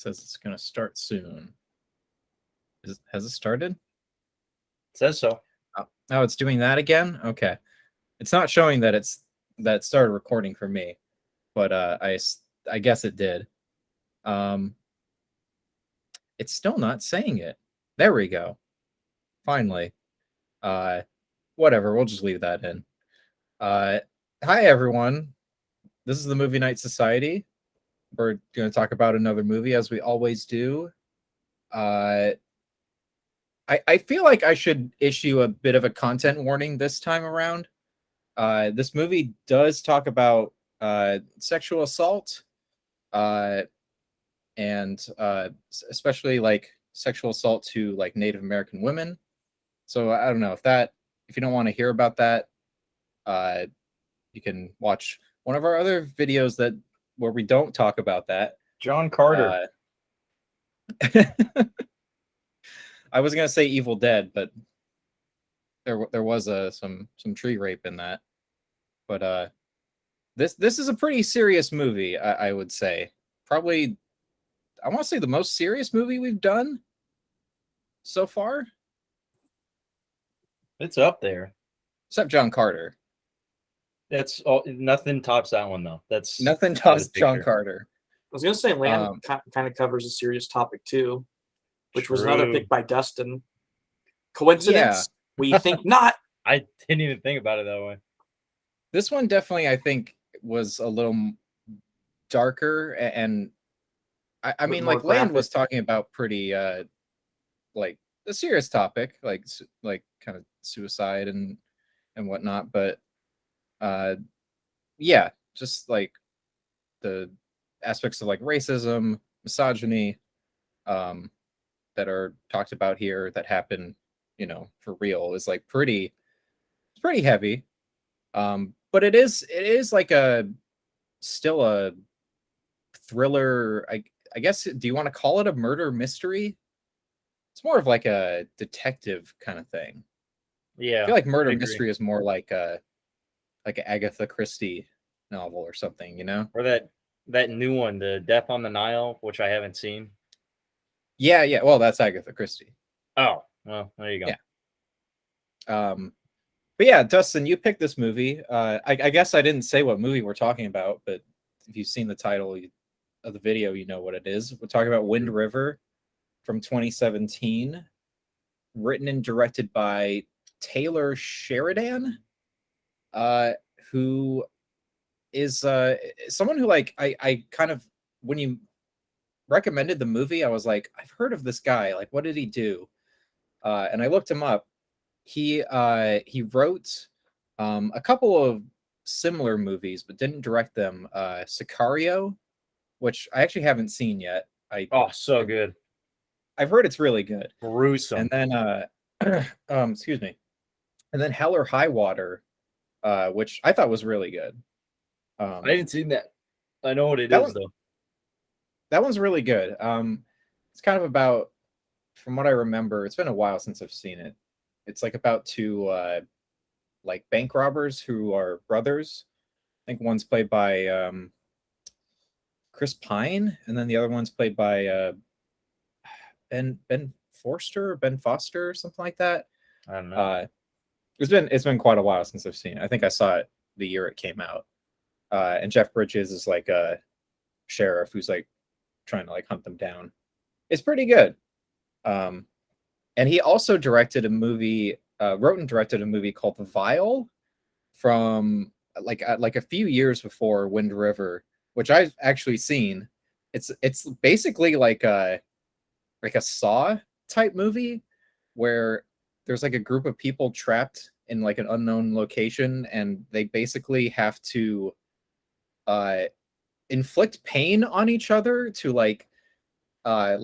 says it's going to start soon. Has it started? It says so. Oh, it's doing that again? Okay. It's not showing that it started recording for me, but I guess it did. It's still not saying it. There we go. Finally. Whatever, we'll just leave that in. Hi everyone. This is the Movie Night Society. We're going to talk about another movie as we always do. I feel like I should issue a bit of a content warning this time around. This movie does talk about sexual assault, and especially like sexual assault to like Native American women. So I don't know if you don't want to hear about that, you can watch one of our other videos where we don't talk about that. John Carter. I was gonna say Evil Dead, but there was some tree rape in that. But this is a pretty serious movie, I would say. Probably, I want to say the most serious movie we've done so far. It's up there. Except John Carter. That's all. Nothing tops that one though. That's nothing tops John Carter. I was gonna say Land kind of covers a serious topic too, which was another pick by Dustin. Coincidence? Yeah. We think not. I didn't even think about it that way. This one definitely, I think, was a little darker, and I mean, like Land was talking about pretty like a serious topic, like kind of suicide and whatnot, but yeah, just like the aspects of like racism, misogyny, that are talked about here that happen, for real, is like pretty heavy. But it is like still a thriller. I guess, do you want to call it a murder mystery? It's more of like a detective kind of thing. Yeah, I feel like murder mystery is more like an Agatha Christie novel or something, Or that new one, the Death on the Nile, which I haven't seen. Yeah. Well, that's Agatha Christie. Oh, well, there you go. Yeah. But yeah, Dustin, you picked this movie. I guess I didn't say what movie we're talking about, but if you've seen the title of the video, you know what it is. We're talking about Wind River from 2017, written and directed by Taylor Sheridan, who is someone who, like, I kind of, when you recommended the movie, I was like, I've heard of this guy. Like, what did he do? And I looked him up. He wrote a couple of similar movies, but didn't direct them. Sicario, which I actually haven't seen yet. So good. I've heard it's really good. Gruesome. And then excuse me. And then Hell or High Water, which I thought was really good. I didn't see that. I know what it is though. That one's really good. It's kind of about, from what I remember, it's been a while since I've seen it. It's like about two like bank robbers who are brothers. I think one's played by Chris Pine, and then the other one's played by Ben Foster, or something like that. I don't know. It's been quite a while since I've seen it. I think I saw it the year it came out. And Jeff Bridges is like a sheriff who's like trying to like hunt them down. It's pretty good. And he also directed a movie, wrote and directed a movie called The Vial from like a few years before Wind River, which I've actually seen. It's basically like a Saw type movie where there's like a group of people trapped in like an unknown location, and they basically have to inflict pain on each other to I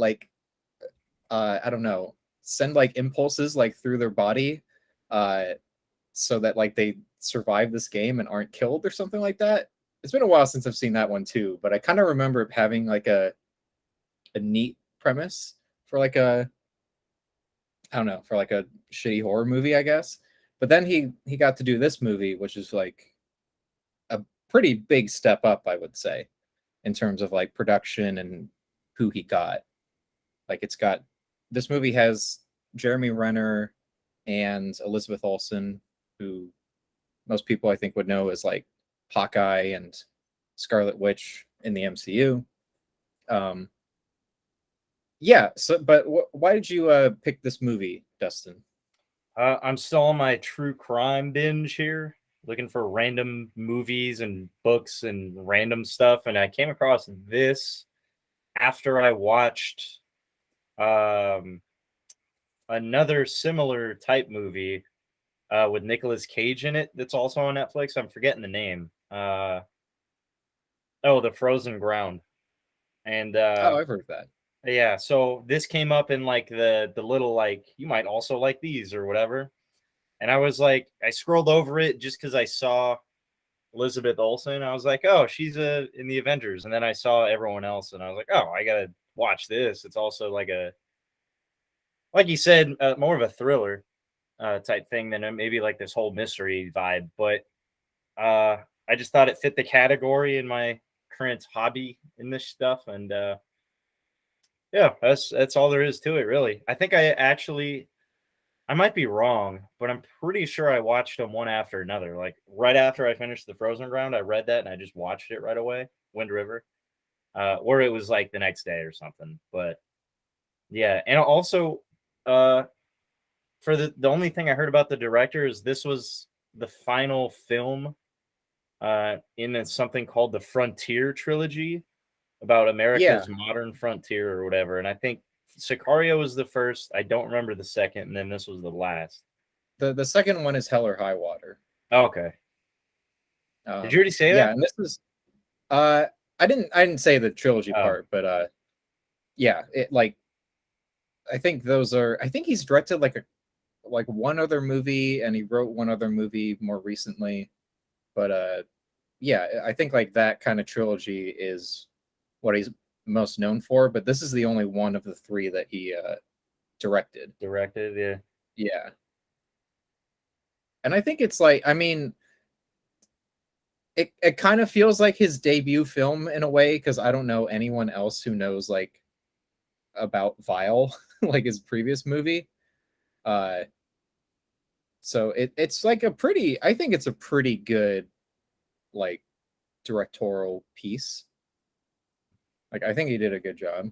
don't know, send like impulses like through their body so that like they survive this game and aren't killed or something like that. It's been a while since I've seen that one too, but I kind of remember it having like a neat premise for like a, I don't know, for like a shitty horror movie, I guess. But then he got to do this movie, which is like a pretty big step up, I would say, in terms of like production and who he got. Like this movie has Jeremy Renner and Elizabeth Olsen, who most people I think would know as like Hawkeye and Scarlet Witch in the MCU. Yeah. So, but why did you pick this movie, Dustin? I'm still on my true crime binge here, looking for random movies and books and random stuff, and I came across this after I watched another similar type movie with Nicolas Cage in it that's also on Netflix. I'm forgetting the name. The Frozen Ground. And Oh, I've heard of that. yeah, so this came up in like the little like you might also like these or whatever. And I was like, I scrolled over it just because I saw Elizabeth Olsen. I was like, oh, she's in the Avengers. And then I saw everyone else, and I was like, oh, I gotta watch this. It's also like like you said, more of a thriller type thing than maybe like this whole mystery vibe. But I just thought it fit the category in my current hobby in this stuff, and yeah, that's all there is to it, really. I think I might be wrong, but I'm pretty sure I watched them one after another. Like right after I finished the Frozen Ground, I read that and I just watched it right away. Wind River, or it was like the next day or something. But yeah, and also, for the only thing I heard about the director is this was the final film, in something called the Frontier trilogy about Yeah. America's modern frontier or whatever. And I think Sicario was the first. I don't remember the second, and then this was the last. The second one is Hell or High Water. Okay. Did you already say that? Yeah, and this is I didn't say the trilogy part, but yeah, it like I think he's directed like one other movie, and he wrote one other movie more recently. But yeah, I think like that kind of trilogy is what he's most known for, but this is the only one of the three that he directed. Yeah. Yeah. And I think it's like, I mean, it kind of feels like his debut film in a way, because I don't know anyone else who knows like about Vile, like his previous movie. So it's like I think it's a pretty good like directorial piece. Like I think he did a good job.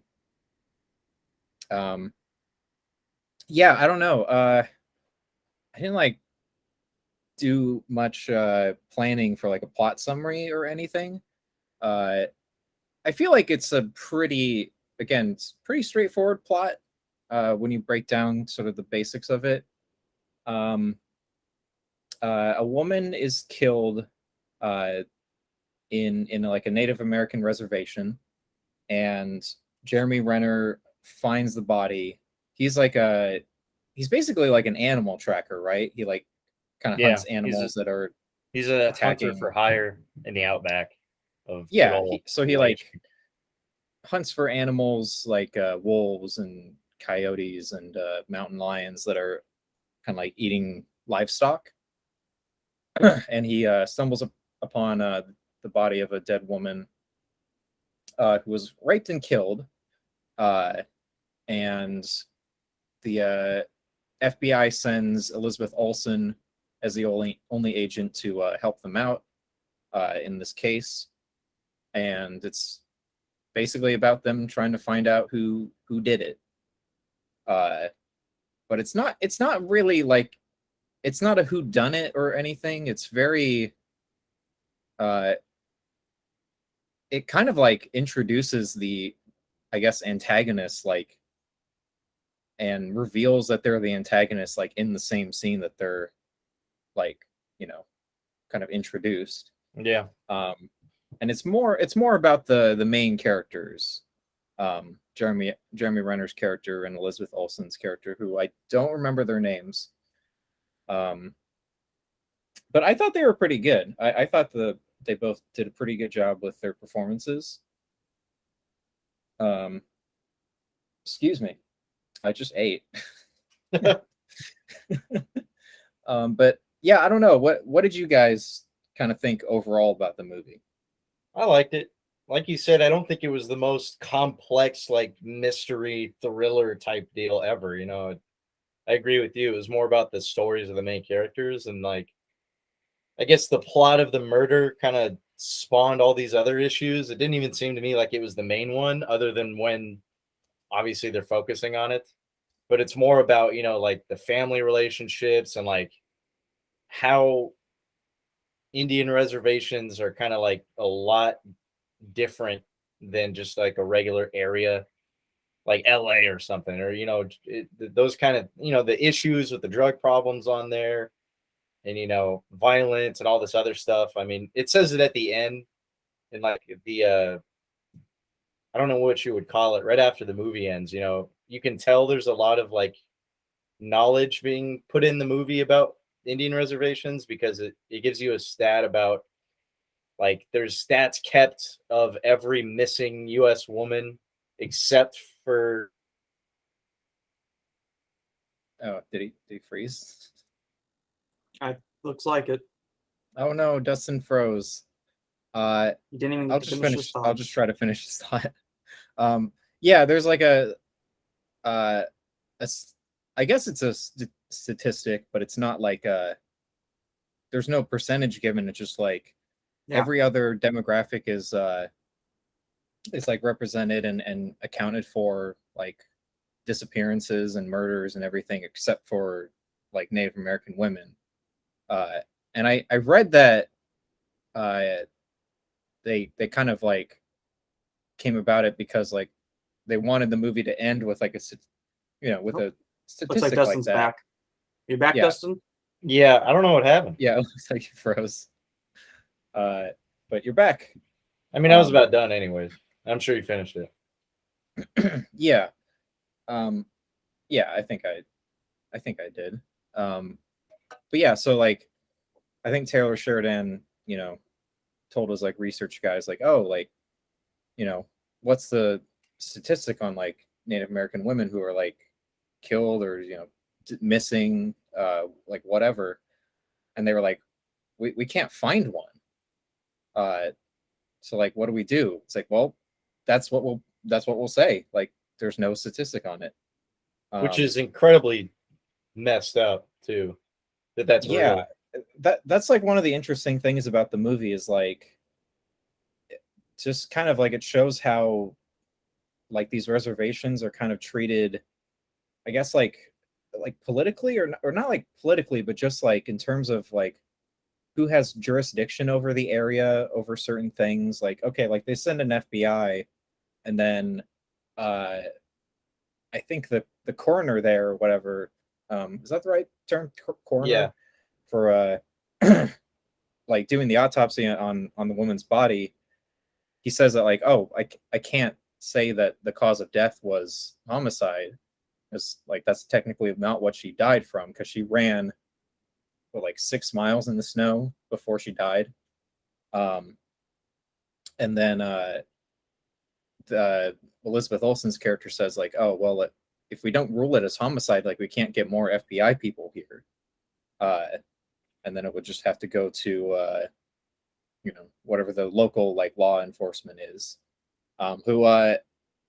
Yeah, I don't know. I didn't like do much planning for like a plot summary or anything. I feel like it's a pretty straightforward plot when you break down sort of the basics of it. A woman is killed in like a Native American reservation, and Jeremy Renner finds the body. He's basically like an animal tracker, right? He like kind of hunts animals that are he's a attacking. hunter for hire in the outback of he like hunts for animals like wolves and coyotes and mountain lions that are kind of like eating livestock. And he stumbles upon the body of a dead woman who was raped and killed, and the FBI sends Elizabeth Olsen as the only agent to help them out in this case, and it's basically about them trying to find out who did it. But it's not really like, it's not a whodunit or anything. It's very it kind of like introduces the, I guess, antagonist, like, and reveals that they're the antagonist like in the same scene that they're like, kind of introduced. Yeah. And it's more about the main characters, Jeremy Renner's character and Elizabeth Olsen's character, who I don't remember their names. But I thought they were pretty good. I thought they both did a pretty good job with their performances. Excuse me, I just ate. But yeah, I don't know. What did you guys kind of think overall about the movie? I liked it. like you said, I don't think it was the most complex, like mystery thriller type deal ever. You know, I agree with you. It was more about the stories of the main characters, and like, I guess the plot of the murder kind of spawned all these other issues. It didn't even seem to me like it was the main one, other than when obviously they're focusing on it. But it's more about, you know, like the family relationships and like how Indian reservations are kind of like a lot different than just like a regular area like LA or something, or, you know, those kind of, you know, the issues with the drug problems on there, and, you know, violence and all this other stuff. I mean, it says it at the end in like the I don't know what you would call it, right after the movie ends. You know, you can tell there's a lot of like knowledge being put in the movie about Indian reservations, because it gives you a stat about, like, there's stats kept of every missing US woman except for Oh, did he freeze? Looks like it. Oh no, Dustin froze. You didn't even I'll get to just finish finish. his I'll thought. just try to finish this thought. Yeah, there's like uh, I guess it's a statistic, but it's not like there's no percentage given. It's just like Yeah. every other demographic is like represented and accounted for, like disappearances and murders and everything except for like Native American women. And I read that uh, they kind of like came about it because like they wanted the movie to end with like with a Looks like statistic like Dustin's that. back. You back, Yeah. Dustin? yeah, I don't know what happened. Yeah, it looks like you froze. But you're back. I mean, I was about done anyways. I'm sure you finished it. Yeah. Yeah, I think I did. But yeah, so like I think Taylor Sheridan, told us, like, research guys, like, oh, like, what's the statistic on like Native American women who are like killed or missing, like whatever, and they were like, we can't find one. So like, what do we do? It's like, well, that's what we'll say. Like, there's no statistic on it. Which is incredibly messed up too. That's yeah, real. that's like one of the interesting things about the movie is like just kind of like it shows how like these reservations are kind of treated, I guess, like politically, or not like politically, but just like in terms of like who has jurisdiction over the area, over certain things. Like, okay, like they send an FBI, and then uh I think the coroner there, or whatever, is that the right term? Coroner? Yeah. For like doing the autopsy on the woman's body. He says that, like, oh, I can't say that the cause of death was homicide, because like that's technically not what she died from, because she ran for like 6 miles in the snow before she died. And then Elizabeth Olsen's character says, like, oh well, if we don't rule it as homicide, like we can't get more FBI people here. And then it would just have to go to whatever the local like law enforcement is, who I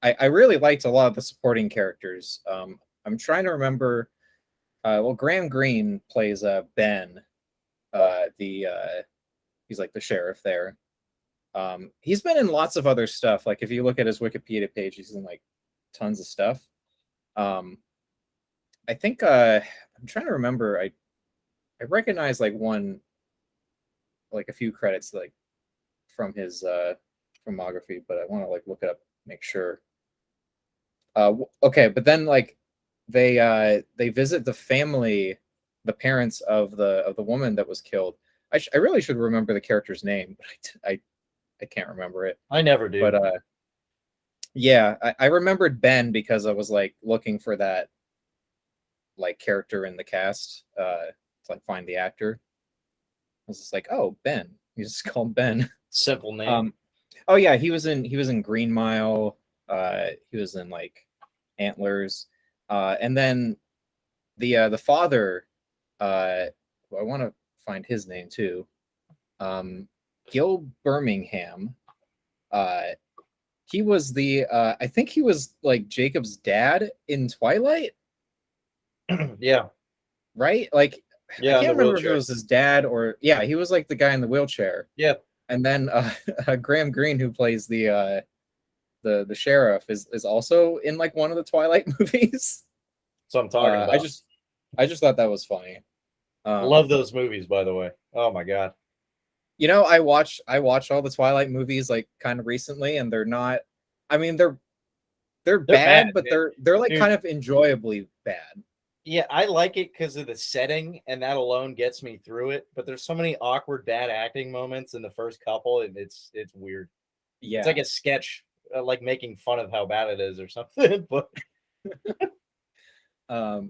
really liked a lot of the supporting characters. I'm trying to remember. Well, Graham Greene plays Ben. He's like the sheriff there. He's been in lots of other stuff. Like if you look at his Wikipedia page, he's in like tons of stuff. I think I'm trying to remember. I recognize like a few credits like from his filmography, but I want to like look it up, make sure. Okay, but then like they visit the family, the parents of the woman that was killed. I really should remember the character's name, but I can't remember it. I never do. But yeah, I remembered Ben because I was like looking for that like character in the cast to like find the actor. I was just like, oh, Ben. He's just called Ben. Simple name. Oh yeah, he was in Green Mile. He was in like Antlers, and then the father. I want to find his name too. Gil Birmingham. He was the I think he was like Jacob's dad in Twilight. Yeah. Right? Like Yeah, I can't remember if it wheelchair. was his dad or yeah, he was like the guy in the wheelchair. Yeah. And then Graham Greene, who plays the sheriff, is also in like one of the Twilight movies. So I'm talking about. I just thought that was funny. Love those movies, by the way. Oh my god. You know, I watched all the Twilight movies like kind of recently, and they're not. I mean, they're bad, but man. they're like Dude. kind of enjoyably bad. Yeah, I like it because of the setting, and that alone gets me through it. But there's so many awkward bad acting moments in the first couple, and it's weird. Yeah, It's like a sketch, like making fun of how bad it is or something. But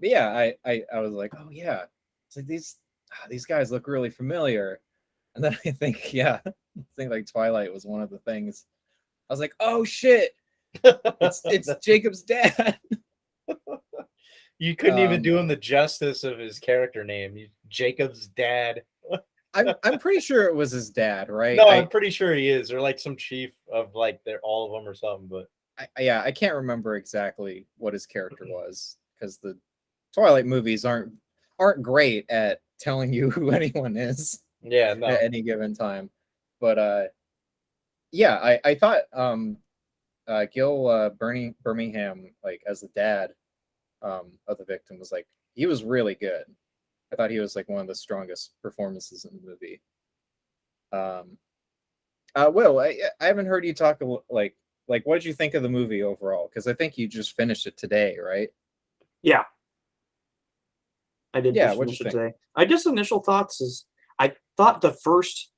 yeah, I was like, oh yeah, it's like these guys look really familiar, and then I think like Twilight was one of the things. I was like, oh shit, it's Jacob's dad. You couldn't even do him the justice of his character name. Jacob's dad. I'm pretty sure it was his dad, right? No, I'm pretty sure he is, or like some chief of like they're all of them or something. But I can't remember exactly what his character was because the Twilight movies aren't great at telling you who anyone is. Yeah, no. At any given time. But yeah, I thought Gil Birmingham, like as the dad of the victim, was like he was really good. I thought he was like one of the strongest performances in the movie. Will, I haven't heard you talk like what did you think of the movie overall? Because I think you just finished it today, right? Yeah, I did. Yeah, just what'd finish you it think? today. I just initial thoughts is I thought the first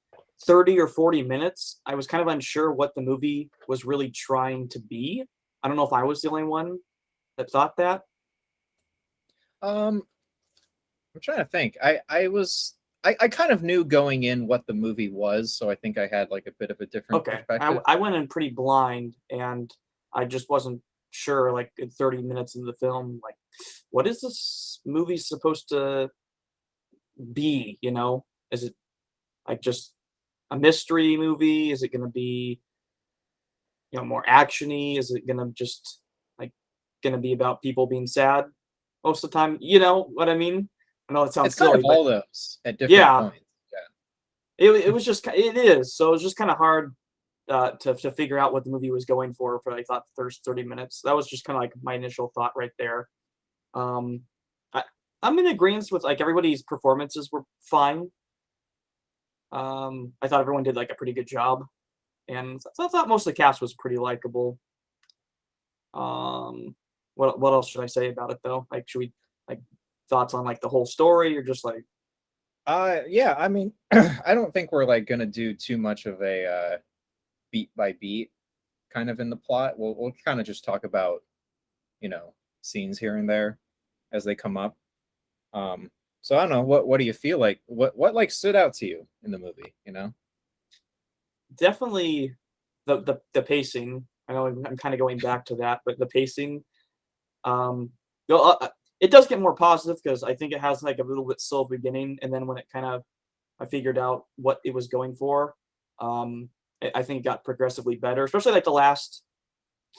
30 or 40 minutes I was kind of unsure what the movie was really trying to be. I don't know if I was the only one that thought that. I'm trying to think. I kind of knew going in what the movie was, so I think I had like a bit of a different Okay, perspective. I went in pretty blind, and I just wasn't sure. Like in 30 minutes into the film, like what is this movie supposed to be? You know, is it like just a mystery movie? Is it going to be more actiony? Is it going to just like going to be about people being sad most of the time? You know what I mean? I know it sounds It's kind silly, of but all those at different yeah, points. Yeah. it was just it is. So it was just kind of hard to figure out what the movie was going for I thought the first 30 minutes. That was just kind of like my initial thought right there. Um, I, I'm in agreement with like everybody's performances were fine. I thought everyone did like a pretty good job, and I thought most of the cast was pretty likable. What else should I say about it though? Like, should we like thoughts on like the whole story, or just like? Yeah. I mean, I don't think we're like gonna do too much of a beat by beat kind of in the plot. We'll kind of just talk about scenes here and there as they come up. So I don't know. What do you feel like? What like stood out to you in the movie? Definitely the pacing. I know I'm kind of going back to that, but the pacing, um, it does get more positive because I think it has like a little bit slow beginning, and then when it kind of I figured out what it was going for, I think it got progressively better, especially like the last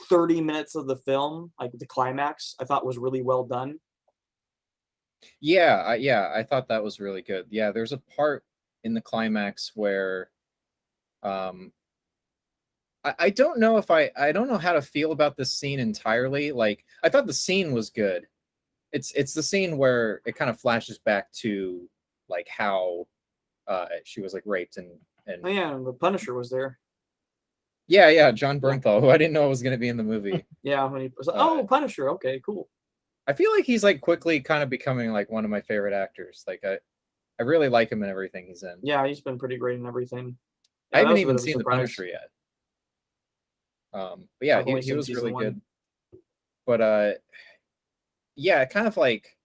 30 minutes of the film, like the climax. I thought was really well done. Yeah, I thought that was really good. Yeah, there's a part in the climax where um I don't know if I don't know how to feel about this scene entirely. Like I thought the scene was good. It's the scene where it kind of flashes back to like how she was like raped and Oh yeah, and the Punisher was there. yeah, John Bernthal, who I didn't know was going to be in the movie. Yeah, when he was like, oh, Punisher, okay, cool. I feel like he's like quickly kind of becoming like one of my favorite actors. Like I really like him in everything he's in. Yeah, he's been pretty great in everything. Yeah, I haven't even seen The Punisher yet. But yeah, he was really good. But yeah, kind of like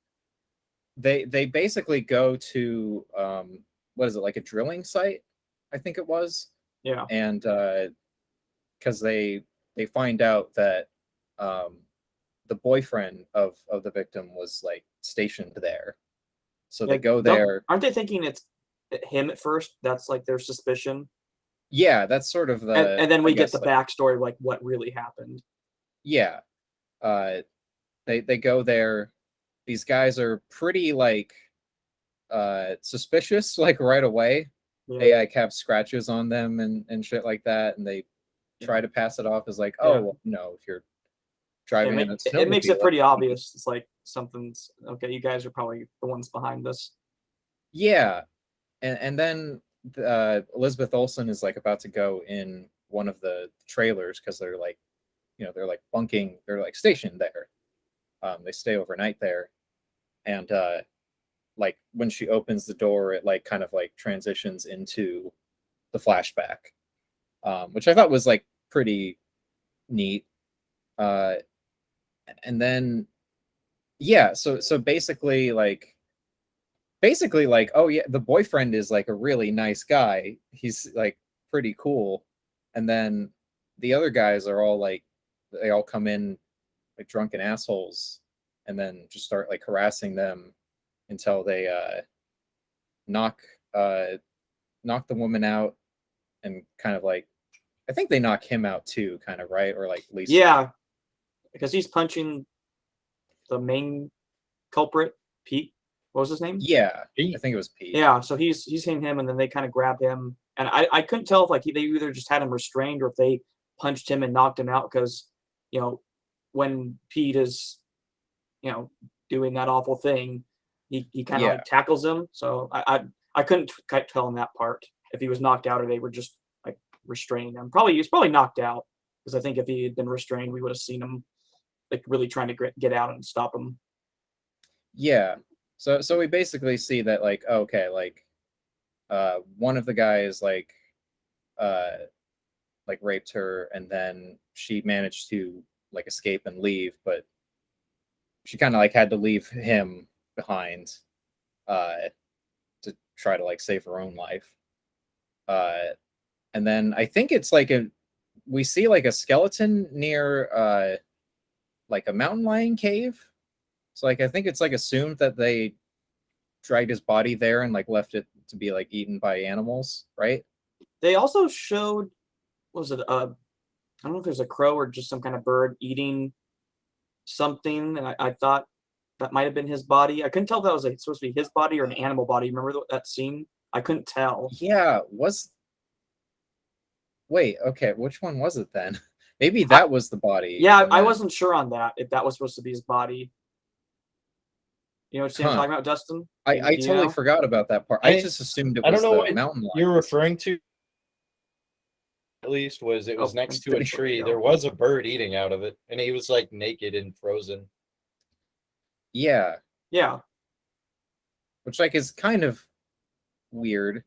they basically go to what is it, like a drilling site, I think it was. Yeah. And because they find out that the boyfriend of the victim was like stationed there. So they go there. Aren't they thinking it's him at first? That's like their suspicion. Yeah, that's sort of the. And then I we get guess the like backstory, like what really happened. yeah. They go there. These guys are pretty like suspicious like right away. Yeah, They like have scratches on them and shit like that, and they yeah, try to pass it off as like, yeah. oh well, if you're It, driving ma- in a it makes it snowmobile, pretty obvious. It's like something's okay. You guys are probably the ones behind this. yeah. And then Elizabeth Olsen is like about to go in one of the trailers because they're like, they're like bunking, they're like stationed there. They stay overnight there, and like when she opens the door, it like kind of like transitions into the flashback, which I thought was like pretty neat. Uh, and then yeah, so basically like oh yeah, the boyfriend is like a really nice guy. He's like pretty cool, and then the other guys are all like they all come in like drunken assholes, and then just start like harassing them until they knock uh knock the woman out and kind of like I think they knock him out too, kind of right, or like at least Yeah, because he's punching the main culprit, Pete. What was his name? yeah, I Pete. think it was Pete. Yeah, so he's hitting him, and then they kind of grab him, and I couldn't tell if like they either just had him restrained or if they punched him and knocked him out because you know when Pete is doing that awful thing, he kind of Yeah, like tackles him. So I couldn't quite tell in that part if he was knocked out or they were just like restraining him. Probably he was probably knocked out because I think if he had been restrained, we would have seen him like really trying to get out and stop him. yeah. So we basically see that like okay, like one of the guys uh like raped her, and then she managed to like escape and leave, but she kind of like had to leave him behind uh to try to like save her own life. Uh and then I think it's like we see like a skeleton near like a mountain lion cave. So like I think it's like assumed that they dragged his body there and like left it to be like eaten by animals, right? They also showed was it I don't know if there's a crow or just some kind of bird eating something, and I thought that might have been his body. I couldn't tell if that was like supposed to be his body or an animal body. Remember that scene? I couldn't tell. Yeah, was wait, okay, which one was it then? Maybe I, that was the body yeah, and I then wasn't sure on that if that was supposed to be his body. You know what I'm huh. talking about, Dustin? I Do you totally know? forgot about that part. I I just assumed it I don't was know the what mountain you're lions. referring to. At least was it was Oh, next to a there you tree. go. There was a bird eating out of it, and he was like naked and frozen. Yeah, Yeah, which like is kind of weird.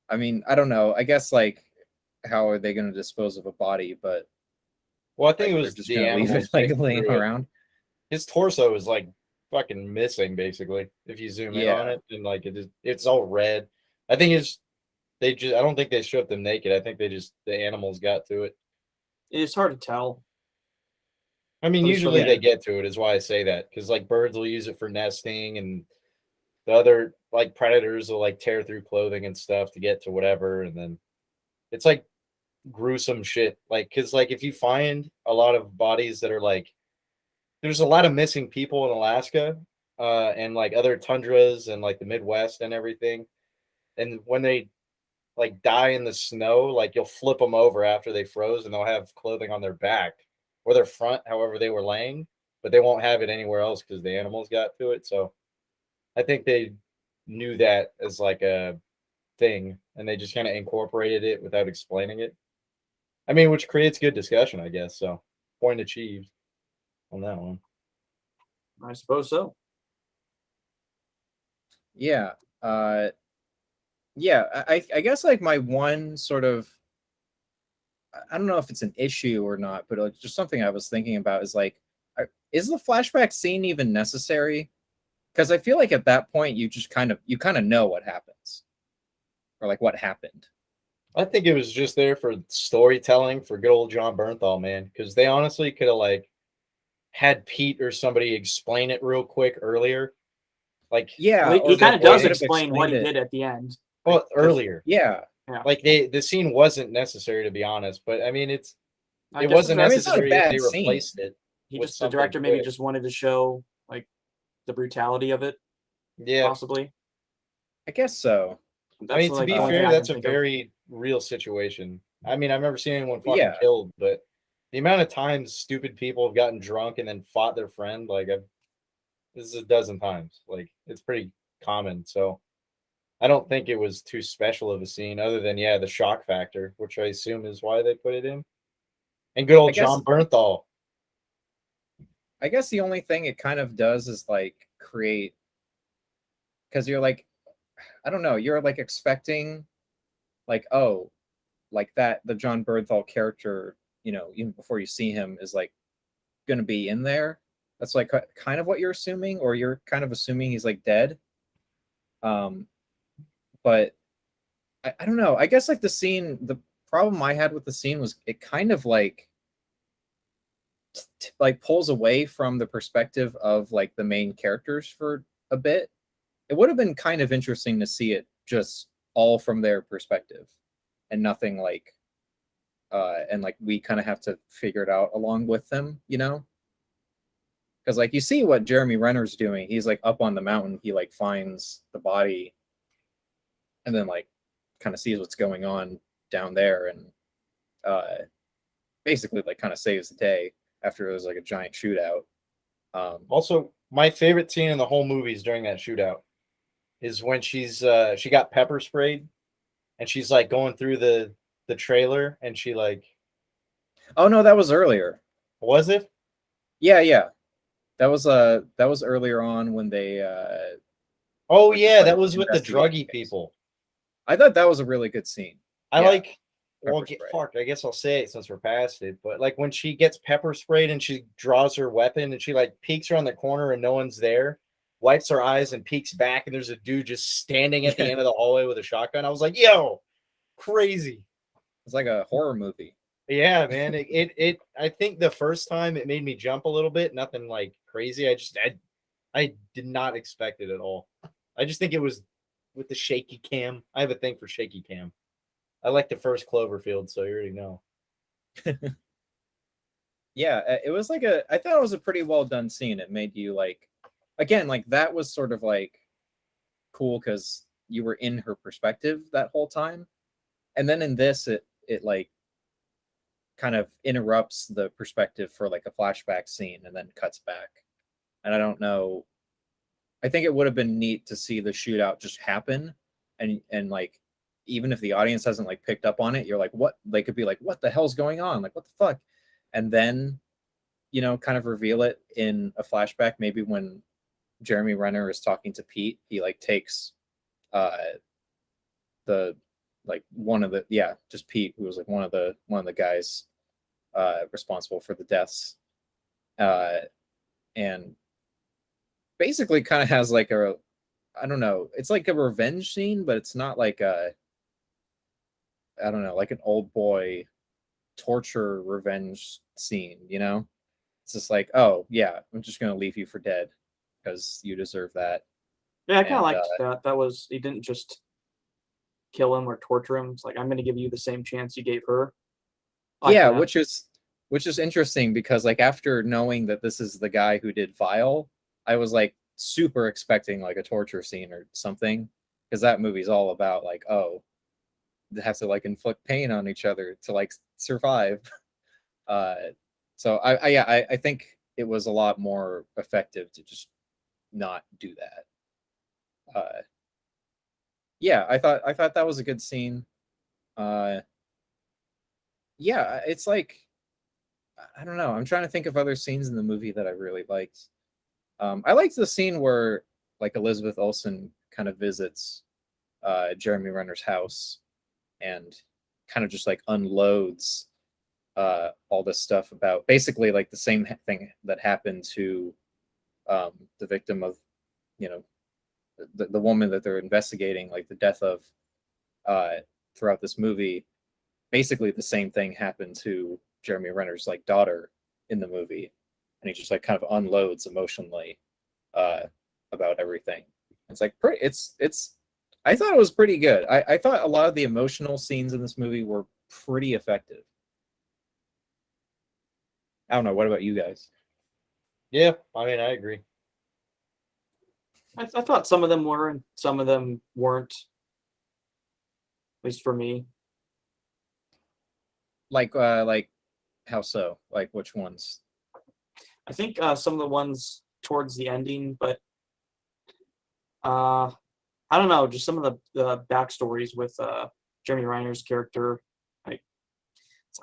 I mean, I don't know. I guess like how are they going to dispose of a body, but Well, I think like it they're was just the going to leave it animals like getting laying through it. around. His torso is like fucking missing, basically. If you zoom in on Yeah. it, and like it's all red. I think it's they just. I don't think they stripped them naked. I think the animals got to it. it's hard to tell, I mean, at least from usually the they get to it, is why I say that, because like birds will use it for nesting, and the other like predators will like tear through clothing and stuff to get to whatever, and then it's like gruesome shit. Like, because like if you find a lot of bodies that are like, there's a lot of missing people in Alaska, and like other tundras and like the Midwest and everything, and when they like die in the snow, like you'll flip them over after they froze, and they'll have clothing on their back or their front, however they were laying, but they won't have it anywhere else because the animals got to it. So I think they knew that as like a thing, and they just kind of incorporated it without explaining it. I mean, which creates good discussion, I guess. So point achieved on that one. I suppose so. Yeah. Yeah, I guess like my one sort of I don't know if it's an issue or not, but like just something I was thinking about is like is the flashback scene even necessary? Because I feel like at that point you kind of know what happens or like what happened. I think it was just there for storytelling for good old John Bernthal, man, because they honestly could have like had Pete or somebody explain it real quick earlier, like Yeah, Well, or he kind like of they does could have explain what explained he it. did at the end, well because earlier. Yeah, Yeah. Like the scene wasn't necessary, to be honest, but I mean it I guess the wasn't director, it's not a necessary if bad they scene. replaced it he with just the something director maybe quick. just wanted to show like the brutality of it, Yeah. possibly. I guess so. I That's mean, to like be the only thing fair, I that's can a think of. very real situation. I mean, I've never seen anyone fucking Yeah. killed, but the amount of times stupid people have gotten drunk and then fought their friend, like this is a dozen times. Like it's pretty common. So I don't think it was too special of a scene, other than the shock factor, which I assume is why they put it in. And good I old guess John Bernthal. I guess the only thing it kind of does is like create, because you're like, I don't know, you're like expecting like, oh, like that the John Bernthal character, even before you see him, is like going to be in there. That's like kind of what you're assuming, or you're kind of assuming he's like dead. Um, but I don't know. I guess like the problem I had with the scene was it kind of like like pulls away from the perspective of like the main characters for a bit. It would have been kind of interesting to see it just all from their perspective and nothing like and like we kind of have to figure it out along with them, because like you see what Jeremy Renner's doing. He's like up on the mountain, he like finds the body and then like kind of sees what's going on down there, and basically like kind of saves the day after it was like a giant shootout. Also, my favorite scene in the whole movie is during that shootout. Is when she got pepper sprayed and she's like going through the trailer and she like Oh no, that was earlier. was it? Yeah. That was earlier on when they Oh were just yeah, like that was with the investigating druggy things. people. I thought that was a really good scene. I Yeah, like well pepper get spray. fucked. I guess I'll say it since we're past it. But like when she gets pepper sprayed and she draws her weapon and she like peeks around the corner and no one's there, wipes her eyes and peeks back and there's a dude just standing at the end of the hallway with a shotgun. I was like, yo, crazy. It's like a horror movie. Yeah, man. It I think the first time it made me jump a little bit, nothing like crazy. I did not expect it at all. I just think it was with the shaky cam. I have a thing for shaky cam. I like the first Cloverfield, so you already know. Yeah, it was like I thought it was a pretty well done scene. It made you like, again, like that was sort of like cool because you were in her perspective that whole time, and then in this, it like kind of interrupts the perspective for like a flashback scene and then cuts back. And I don't know. I think it would have been neat to see the shootout just happen, and like even if the audience hasn't like picked up on it, you're like, what? They could be like, what the hell's going on? Like, what the fuck? And then kind of reveal it in a flashback. Maybe when Jeremy Renner is talking to Pete, he like takes uh the like one of the just Pete, who was like one of the guys responsible for the deaths, uh and basically kind of has like a, I don't know, it's like a revenge scene, but it's not like a, I don't know, like an old boy torture revenge scene. It's just like, oh yeah, I'm just gonna leave you for dead because you deserve that. Yeah, I kind of And liked that. That was he didn't just kill him or torture him. It's like I'm going to give you the same chance you gave her. I like yeah, that. which is interesting because like after knowing that this is the guy who did Vile, I was like super expecting like a torture scene or something, because that movie's all about like, oh, they have to like inflict pain on each other to like survive. Uh, so I think it was a lot more effective to just not do that. Yeah, I thought that was a good scene. Uh, yeah, it's like, I don't know. I'm trying to think of other scenes in the movie that I really liked. I liked the scene where like Elizabeth Olsen kind of visits Jeremy Renner's house and kind of just like unloads all this stuff about basically like the same thing that happened to the victim of, you know, the woman that they're investigating, like the death of uh, throughout this movie. Basically, the same thing happened to Jeremy Renner's like daughter in the movie, and he just like kind of unloads emotionally uh, about everything. It's like pretty. It's I thought it was pretty good. I thought a lot of the emotional scenes in this movie were pretty effective. I don't know. What about you guys? Yeah, I mean, I agree. I thought some of them were and some of them weren't. At least for me. Like how so? Like which ones? I think some of the ones towards the ending, but I don't know, just some of the backstories with Jeremy Reiner's character. I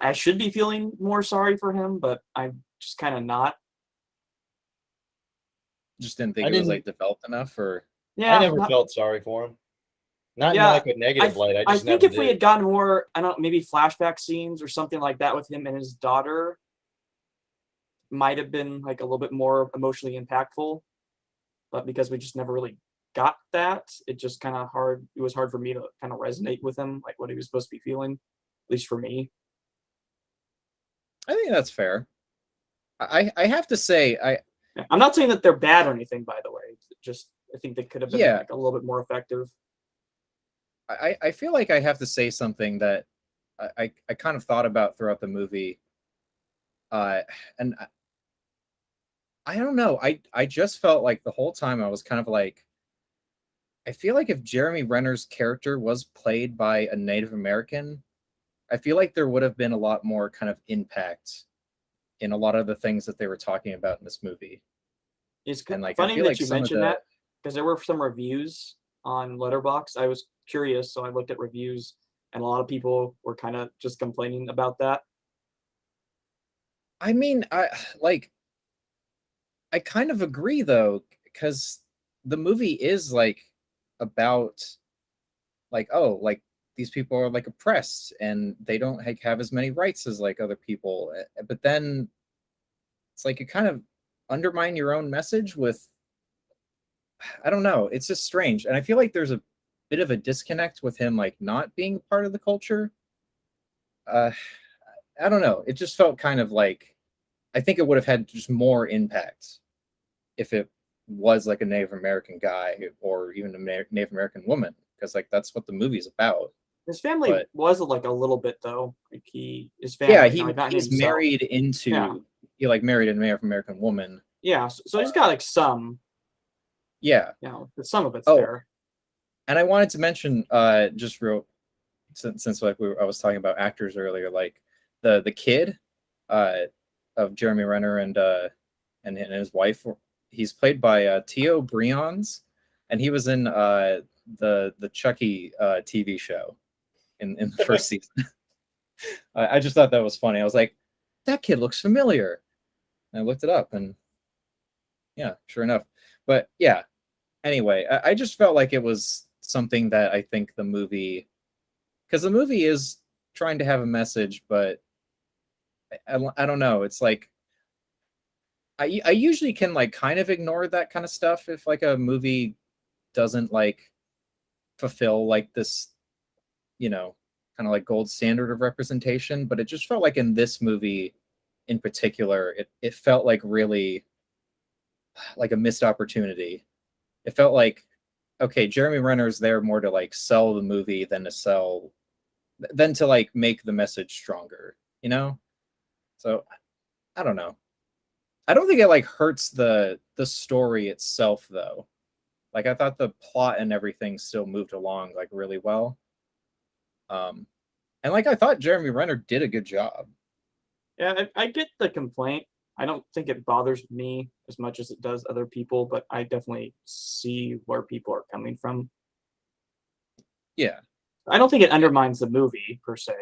I should be feeling more sorry for him, but I'm just kind of not. Just didn't think I it was didn't. like developed enough, or I Yeah, never not, felt sorry for him. Not in yeah. like a negative light. I I just think never if we did. had gotten more, I don't know, maybe flashback scenes or something like that with him and his daughter, might have been like a little bit more emotionally impactful. But because we just never really got that, it just kind of hard. It was hard for me to kind of resonate with him, like what he was supposed to be feeling, at least for me. I think that's fair. I have to say Yeah, I'm not saying that they're bad or anything, by the way. Just I think they could have been yeah like a little bit more effective. I feel like I have to say something that I kind of thought about throughout the movie, uh, and I don't know. I just felt like the whole time I was kind of like, I feel like if Jeremy Renner's character was played by a Native American, I feel like there would have been a lot more kind of impact in a lot of the things that they were talking about in this movie. It's And like I funny feel that like you some of mentioned that the because there were some reviews on Letterbox. I was curious, so I looked at reviews, and a lot of people were kind of just complaining about that. I mean, like I kind of agree though, because the movie is like about like, oh, like these people are like oppressed and they don't like have as many rights as like other people. But then it's like you kind of undermine your own message with, I don't know, it's just strange. And I feel like there's a bit of a disconnect with him like not being part of the culture. Uh I don't know. It just felt kind of like I think it would have had just more impact if it was like a Native American guy or even a Native American woman, because like that's what the movie's about. His family But was like a little bit though. Like his yeah, family, like not he's himself. married Yeah, into he like married a Native American woman. yeah. So he's got like some, Yeah. but some of it's Oh, there. and I wanted to mention just real since like I was talking about actors earlier, like the kid uh of Jeremy Renner and his wife, he's played by Theo Brions, and he was in the Chucky TV show in the first season. I just thought that was funny. I was like, that kid looks familiar. And I looked it up, and yeah, sure enough. But yeah, anyway, I just felt like it was something that I think the movie, because the movie is trying to have a message, but I don't know. It's like I usually can like kind of ignore that kind of stuff if like a movie doesn't like fulfill like this, kind of like gold standard of representation. But it just felt like in this movie in particular, it felt like really like a missed opportunity. It felt like, okay, Jeremy Renner's there more to like sell the movie than to like make the message stronger, you know? So I don't know. I don't think it like hurts the story itself though. Like I thought the plot and everything still moved along like really well. Um and like I thought Jeremy Renner did a good job. Yeah, I get the complaint. I don't think it bothers me as much as it does other people, but I definitely see where people are coming from. Yeah. I don't think it undermines the movie per se,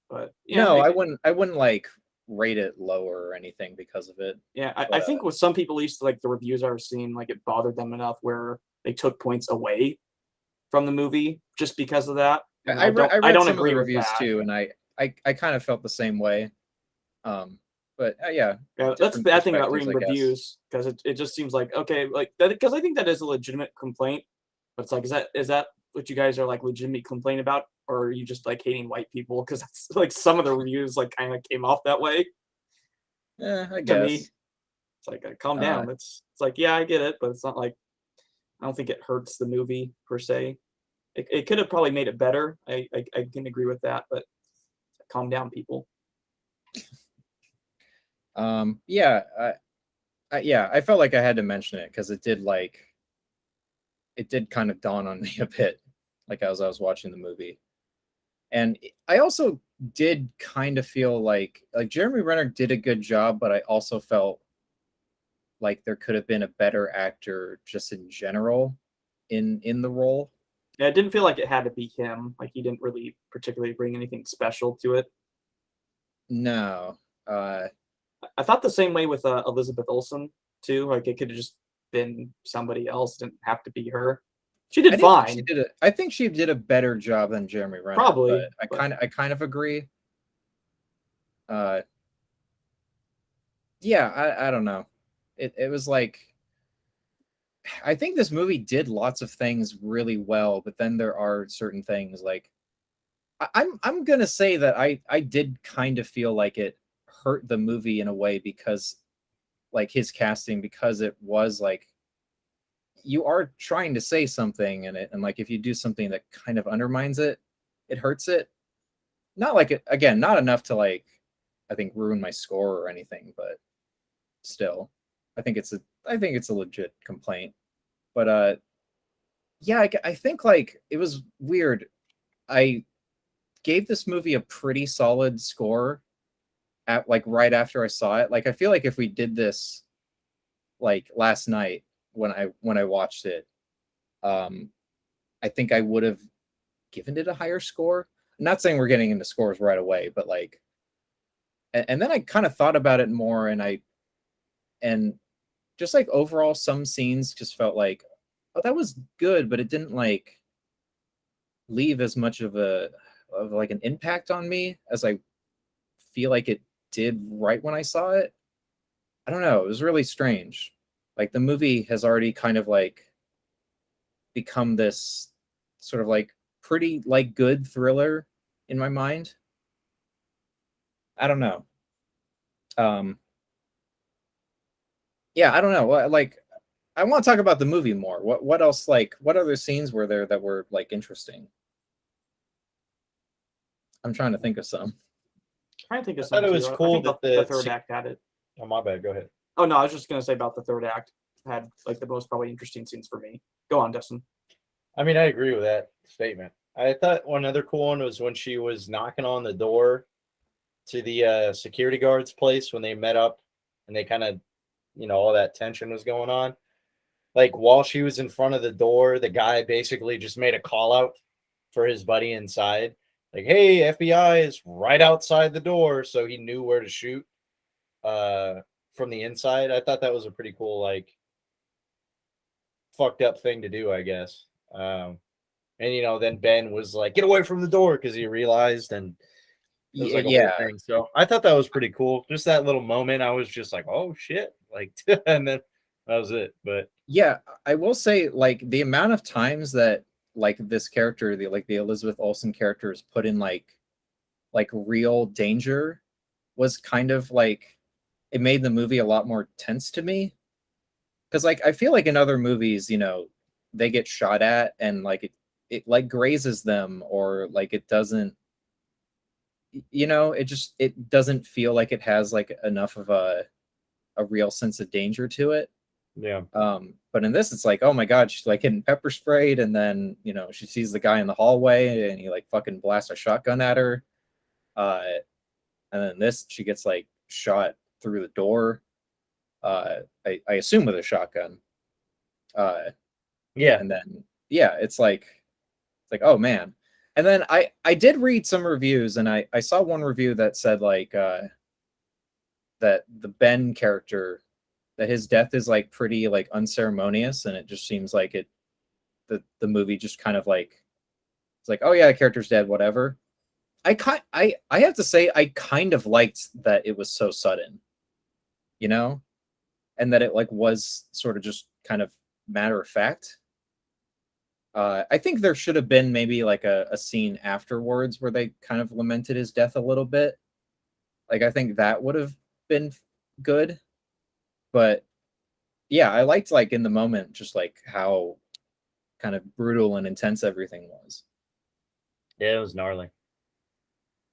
but yeah, No, I wouldn't like rate it lower or anything because of it. yeah. I But think with some people, at least like the reviews I was seeing, like it bothered them enough where they took points away from the movie just because of that, and I I read don't some of agree the with reviews that. too, and I kind of felt the same way. But yeah, Yeah, that's the different bad thing about perspectives, reading I guess. reviews because it just seems like okay, like that because I think that is a legitimate complaint. But it's like, is that what you guys are like legitimately complaining about, or are you just like hating white people? Because that's like some of the reviews like kind of came off that way Yeah, I to me. guess. It's like calm Uh, down. It's like yeah, I get it, but it's not like I don't think it hurts the movie per se. It could have probably made it better. I can agree with that, but calm down, people. Yeah, yeah, I felt like I had to mention it because it did kind of dawn on me a bit, like as I was watching the movie. And I also did kind of feel like Jeremy Renner did a good job, but I also felt like there could have been a better actor just in general in the role. Yeah, it didn't feel like it had to be him. Like he didn't really particularly bring anything special to it. No. Uh I thought the same way with Elizabeth Olsen too. Like it could have just been somebody else. It didn't have to be her. She did fine, I think she did a better job than Jeremy Renner, probably. but But I kind of agree. Uh yeah, I don't know. It was like I think this movie did lots of things really well, but then there are certain things like I'm gonna say that I did kind of feel like it hurt the movie in a way because like his casting, because it was like you are trying to say something in it, and like if you do something that kind of undermines it, it hurts it. Not like it again, not enough to like I think ruin my score or anything, but still, I think it's a legit complaint. But yeah, I think like it was weird. I gave this movie a pretty solid score at like right after I saw it. Like I feel like if we did this like last night when I watched it, um, I think I would have given it a higher score. I'm not saying we're getting into scores right away, but like, and then I kind of thought about it more, and just like overall, some scenes just felt like, oh, that was good, but it didn't like leave as much of like an impact on me as I feel like it did right when I saw it. I don't know. It was really strange. Like the movie has already kind of like become this sort of like pretty like good thriller in my mind. I don't know. Um yeah, I don't know. Like I want to talk about the movie more. What else like what other scenes were there that were like interesting? I'm trying to think of some. trying to think I of thought some it too. was I cool think that the third act had it. Oh, my bad. Go ahead. Oh no, I was just gonna say about the third act had like the most probably interesting scenes for me. Go on, Dustin. I mean, I agree with that statement. I thought one other cool one was when she was knocking on the door to the security guard's place when they met up and they kind of, all that tension was going on. Like while she was in front of the door, the guy basically just made a call out for his buddy inside. Like, hey, FBI is right outside the door. So he knew where to shoot uh, from the inside. I thought that was a pretty cool, like, fucked up thing to do, I guess. And then Ben was like, "Get away from the door," because he realized, and it was like a whole Yeah, thing. So I thought that was pretty cool. Just that little moment, I was just like, "Oh shit!" Like, and then that was it. But yeah, I will say like the amount of times that like this character, the Elizabeth Olsen character is put in like real danger was kind of like it made the movie a lot more tense to me because like I feel like in other movies, they get shot at and like it like grazes them or like it doesn't it doesn't feel like it has like enough of a real sense of danger to it. yeah, But in this, it's like, oh my god, she's like getting pepper sprayed, and then she sees the guy in the hallway, and he like fucking blasts a shotgun at her. Uh, and then this, she gets like shot through the door. I assume with a shotgun. Uh, yeah, and then yeah, it's like oh man. And then I did read some reviews, and I saw one review that said like that the Ben character that his death is like pretty like unceremonious, and it just seems like the movie just kind of like it's like, oh yeah, the character's dead, whatever. I have to say I kind of liked that it was so sudden, you know, and that it like was sort of just kind of matter of fact. I think there should have been maybe like a scene afterwards where they kind of lamented his death a little bit. Like I think that would have been good, but yeah, I liked like in the moment just like how kind of brutal and intense everything was. Yeah, it was gnarly.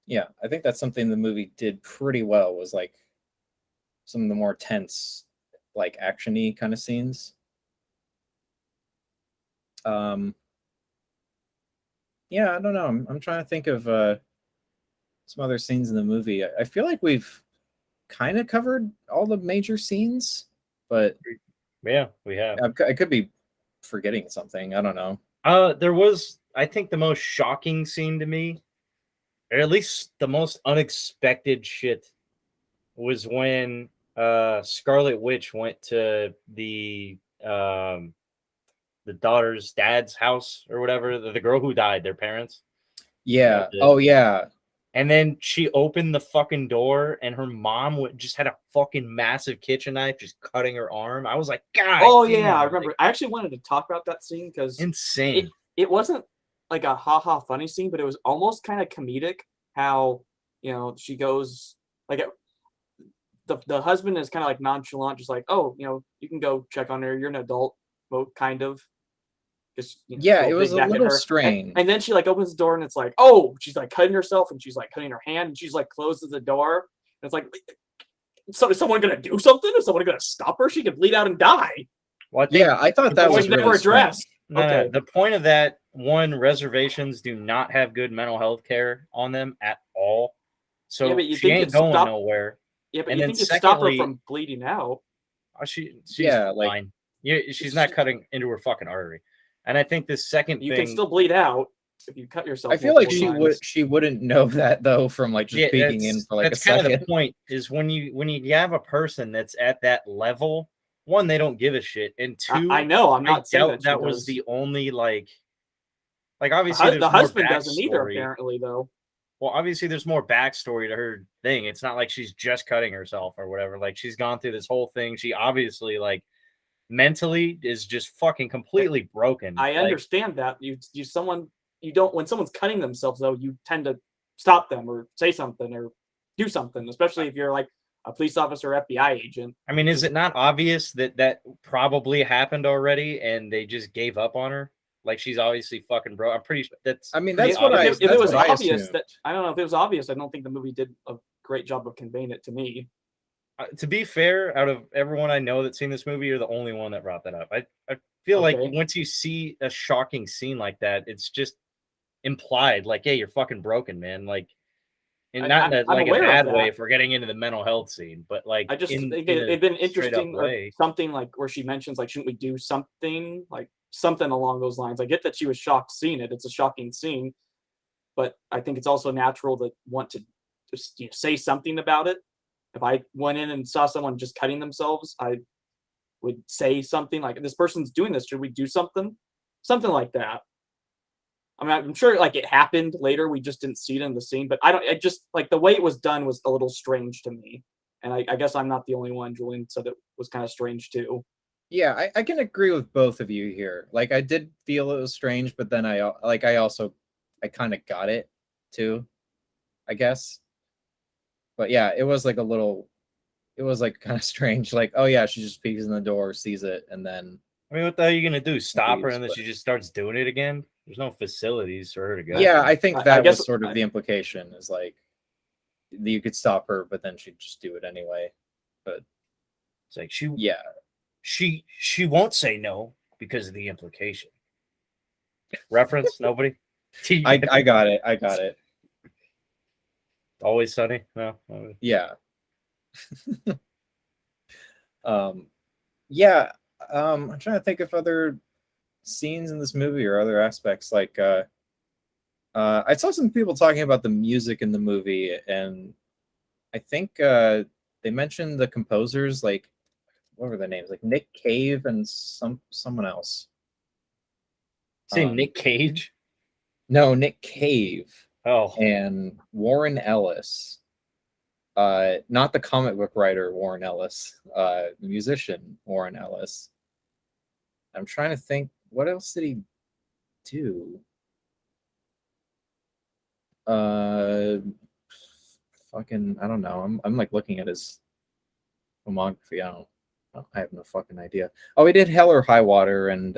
Yeah, I think that's something the movie did pretty well, was like some of the more tense, like action-y kind of scenes. Yeah, I don't know. I'm trying to think of some other scenes in the movie. I feel like we've kind of covered all the major scenes, but Yeah, we have. I could be forgetting something. I don't know. There was, I think, the most shocking scene to me, or at least the most unexpected shit, was when Scarlet Witch went to the daughter's dad's house or whatever, the girl who died, their parents. Yeah. The- Oh yeah. And then she opened the fucking door, and her mom just had a fucking massive kitchen knife, just cutting her arm. I was like, God. Oh damn, yeah, I like, remember. I actually wanted to talk about that scene because insane. it wasn't like a haha funny scene, but it was almost kind of comedic. How she goes like the husband is kind of like nonchalant, just like, oh, you can go check on her. You're an adult, kind of. Just Yeah, throw it was big a back at little her. strange. And then she like opens the door and it's like, oh, she's like cutting herself and she's like cutting her hand and she's like closes the door. And it's like, so is someone gonna do something? Is someone gonna stop her? She could bleed out and die. Well, I think Yeah, I thought that It was was never really strange. addressed. no, Okay. the point of that, one, reservations do not have good mental health care on them at all. So Yeah, but you she think ain't it'd going stop- nowhere. Yeah, but And you then think it'd stop her secondly- from bleeding out? She's Yeah, like- fine. Yeah, she's not cutting into her fucking artery. And I think the second You thing, can still bleed out if you cut yourself. I feel like multiple she wouldn't know that though from like just peeking in for like a that's kind of second. the point, is when you have a person that's at that level, one, they don't give a shit, and two, I know. I'm not saying doubt that that was does. the only like obviously there's The more husband doesn't either, backstory. apparently, though. Well, obviously there's more backstory to her thing. It's not like she's just cutting herself or whatever. Like, she's gone through this whole thing. She obviously like mentally is just fucking completely broken. I Like, understand that you don't, when someone's cutting themselves though, you tend to stop them or say something or do something, especially if you're like a police officer or FBI agent. I mean, is it not obvious that probably happened already and they just gave up on her? Like, she's obviously fucking broke. I'm pretty sure that's. I mean, pretty that's what obvious. If it that's was what I obvious, assumed. that I don't know if it was obvious. I don't think the movie did a great job of conveying it to me. To be fair, out of everyone I know that's seen this movie, you're the only one that brought that up. I feel like Okay. once you see a shocking scene like that, it's just implied, like, hey, you're fucking broken, man. Like, and not in I'm a aware of bad that. way if we're getting into the mental health scene, but like, I just in think a it'd been straight up interesting or way. something like where she mentions like, shouldn't we do something, like something along those lines. I get that she was shocked seeing it. It's a shocking scene, but I think it's also natural to want to just say something about it. If I went in and saw someone just cutting themselves, I would say something like, "This person's doing this. Should we do something?" Something like that. I mean, I'm sure like it happened later. We just didn't see it in the scene, but I just like the way it was done was a little strange to me. And I guess I'm not the only one. Julian said it was kind of strange too. Yeah, I can agree with both of you here. Like, I did feel it was strange, but then I kind of got it too, I guess. But yeah, it was like kind of strange. Like, oh yeah, she just peeks in the door, sees it, and then I mean, what the hell are you gonna do? Stop her leaves, and then but- she just starts doing it again? There's no facilities for her to go. yeah, I think I that guess- was sort of the implication, is like you could stop her, but then she'd just do it anyway. It's like she Yeah, she won't say no because of the implication. Reference? Nobody? I got it. I got it. Always Sunny? No. Yeah. Yeah. I'm trying to think of other scenes in this movie or other aspects. Like, I saw some people talking about the music in the movie, and I think they mentioned the composers, like, what were their names? Like Nick Cave and someone else. Say Nick Cage? No, Nick Cave Oh. and Warren Ellis. Not the comic book writer Warren Ellis, the musician Warren Ellis. I'm trying to think, what else did he do? Fucking, I don't know. I'm like looking at his filmography. I have no fucking idea. Oh, he did Hell or High Water and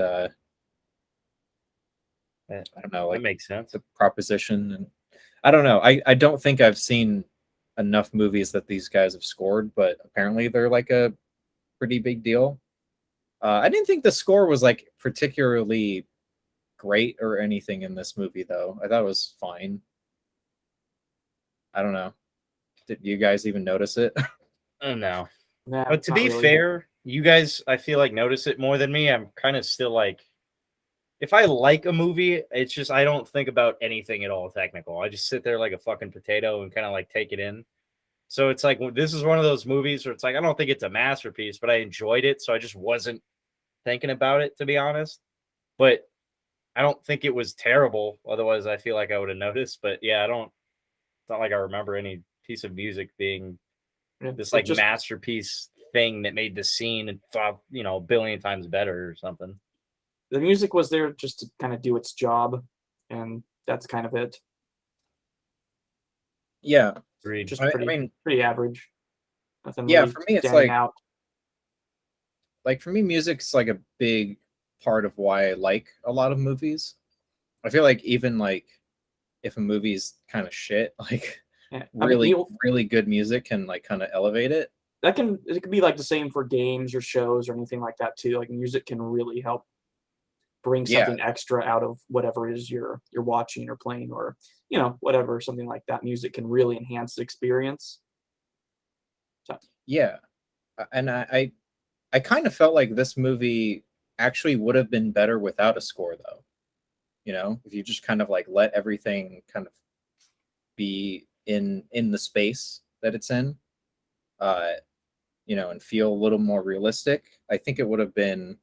I don't know, That like makes sense. the proposition, and I don't know. I don't think I've seen enough movies that these guys have scored, but apparently they're like a pretty big deal. I didn't think the score was like particularly great or anything in this movie, though. I thought it was fine. I don't know. Did you guys even notice it? Oh no. Nah, But to not be really. fair, you guys, I feel like notice it more than me. I'm kind of still like, if I like a movie, it's just I don't think about anything at all technical. I just sit there like a fucking potato and kind of like take it in. So it's like this is one of those movies where it's like I don't think it's a masterpiece, but I enjoyed it, so I just wasn't thinking about it to be honest. But I don't think it was terrible. Otherwise, I feel like I would have noticed. But yeah, I don't. It's not like I remember any piece of music being Yeah, this it like just masterpiece thing that made the scene and thought, a billion times better or something. the music was there just to kind of do its job, and that's kind of it. Yeah. Agreed. Just I pretty mean, pretty average. Nothing yeah, really for me, it's standing out. like for me, music's like a big part of why I like a lot of movies. I feel like even like if a movie's kind of shit, like Yeah. I mean, really good music can like kind of elevate it. it can be like the same for games or shows or anything like that too. Like music can really help bring Yeah, something extra out of whatever it is you're watching or playing, or whatever, something like that. Music can really enhance the experience. So, yeah. And I kind of felt like this movie actually would have been better without a score, though. If you just kind of like let everything kind of be in the space that it's in, uh, and feel a little more realistic, I think it would have been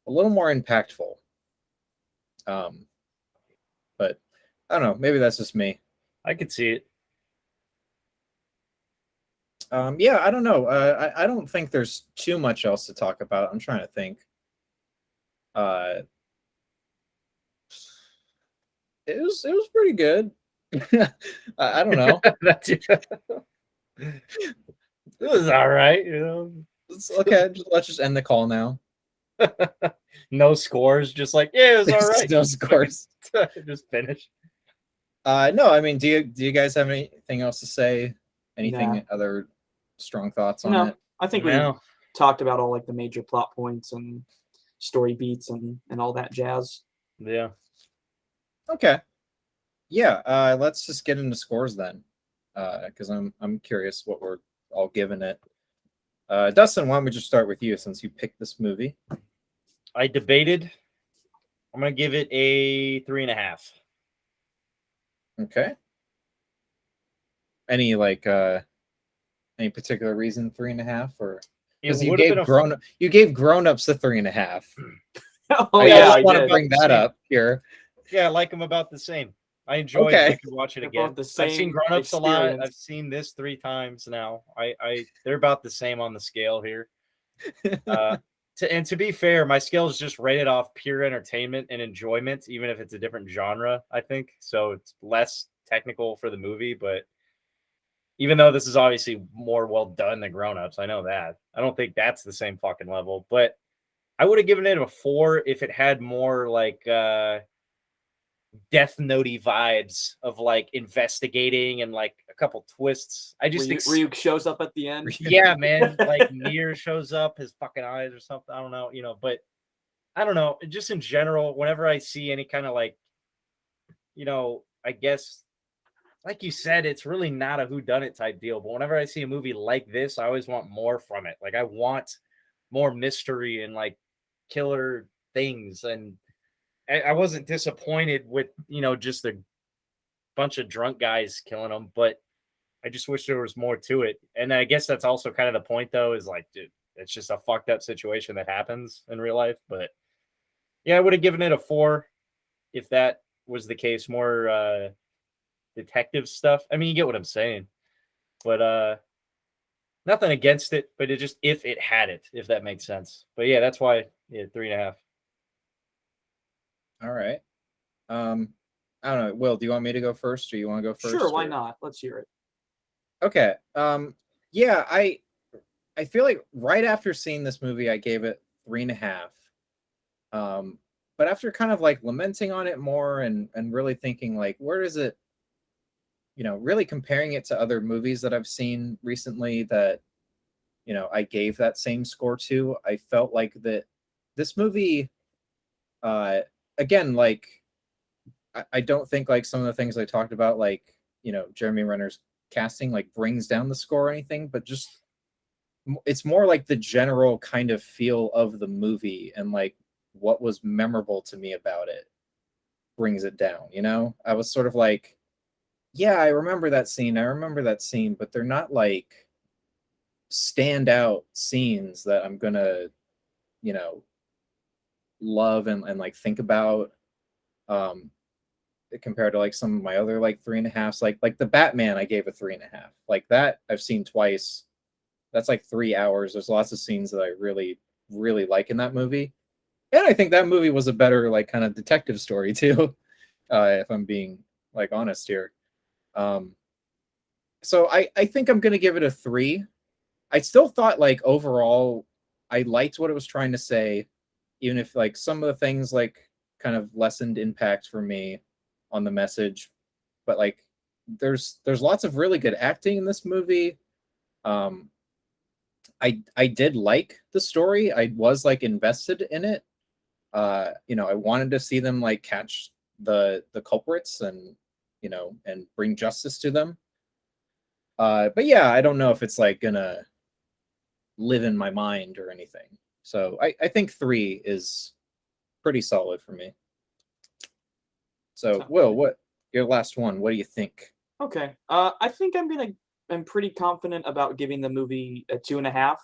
a little more impactful. Um, but I don't know, maybe that's just me. I could see it. Yeah, I don't know. I don't think there's too much else to talk about. I'm trying to think. Uh, it was pretty good. I don't know. That's it. It was all right, Okay, let's just end the call now. No scores, just like yeah, it was all right. No scores. Just finish. No, I mean, do you guys have anything else to say? Anything nah, other strong thoughts on no, it? I think we No, talked about all like the major plot points and story beats and all that jazz. yeah. Okay. Yeah, let's just get into scores then. Because I'm curious what we're all giving it. Dustin, why don't we just start with you since you picked this movie? I debated. I'm gonna give it a 3.5. Okay. Any any particular reason 3.5, or It because you would have gave been a grown-ups a 3.5. Oh I yeah, just I want to did. bring that up here. Yeah, I like them about the same. I enjoyed it. Okay. I could watch it They're again. both the I've seen same Grown Ups a lot. experience. I've seen this 3 times now. They're about the same on the scale here. To be fair, my scale is just rated off pure entertainment and enjoyment, even if it's a different genre, I think. So it's less technical for the movie, but even though this is obviously more well done than Grown Ups, I know that. I don't think that's the same fucking level, but I would have given it a 4 if it had more like Death Note-y vibes of like investigating and like a couple twists. I just Ryuk shows up at the end. yeah, man, like Nier shows up, his fucking eyes or something. I don't know, but I don't know. Just in general, whenever I see any kind of like, I guess like you said, it's really not a whodunit type deal. But whenever I see a movie like this, I always want more from it. Like I want more mystery and like killer things. And I wasn't disappointed with, just a bunch of drunk guys killing them, but I just wish there was more to it. And I guess that's also kind of the point though, is like, dude, it's just a fucked up situation that happens in real life. But yeah, I would have given it a 4 if that was the case. More detective stuff. I mean, you get what I'm saying. But nothing against it, but it just if it had it, if that makes sense. But yeah, that's why 3.5. All right. I don't know. Will, do you want me to go first, or you want to go first? Sure, why or- not? Let's hear it. Okay. Yeah, I feel like right after seeing this movie, I gave it 3.5. but after kind of like lamenting on it more and really thinking like, where does it, really comparing it to other movies that I've seen recently that, I gave that same score to, I felt like that this movie, uh, again, like, I don't think like some of the things I talked about, like, Jeremy Renner's casting like brings down the score or anything, but just it's more like the general kind of feel of the movie and like what was memorable to me about it brings it down. I was sort of like, yeah, I remember that scene, but they're not like standout scenes that I'm gonna, you know, love and like think about. Um, compared to like some of my other like 3.5s, like the Batman, I gave a 3.5. Like that, I've seen twice. That's like 3 hours. There's lots of scenes that I really, really like in that movie, and I think that movie was a better like kind of detective story too. If I'm being like honest here. Um, so I think I'm gonna give it a 3. I still thought like overall I liked what it was trying to say, even if like some of the things like kind of lessened impact for me on the message. But like there's lots of really good acting in this movie. Um I did like the story. I was like invested in it. I wanted to see them like catch the culprits and and bring justice to them. But yeah, I don't know if it's like gonna live in my mind or anything. So I think 3 is pretty solid for me. So Sounds Will, good. what your last one? What do you think? Okay. I think I'm pretty confident about giving the movie a 2.5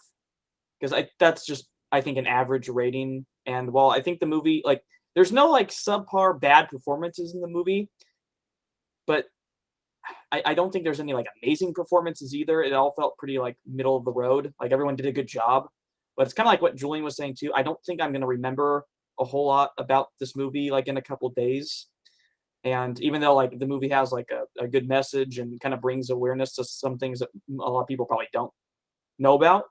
because that's just I think an average rating. And while I think the movie like there's no like subpar bad performances in the movie, but I don't think there's any like amazing performances either. It all felt pretty like middle of the road. Like everyone did a good job, but it's kind of like what Julian was saying too. I don't think I'm gonna remember a whole lot about this movie like in a couple days. And even though like the movie has like a good message and kind of brings awareness to some things that a lot of people probably don't know about,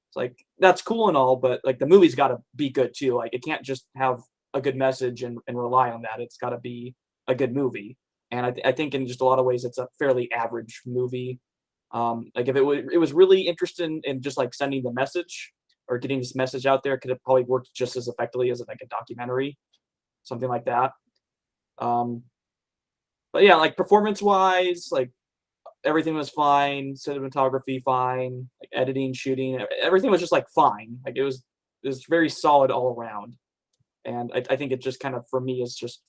it's like that's cool and all, but like the movie's got to be good too. Like it can't just have a good message and rely on that. It's got to be a good movie. And I think in just a lot of ways, it's a fairly average movie. Like if it was really interested in just like sending the message or getting this message out there, could have probably worked just as effectively as like a documentary, something like that. Um, but yeah, like performance wise, like everything was fine, cinematography fine, like editing, shooting, everything was just like fine. Like it was very solid all around. And I think it just kind of for me is just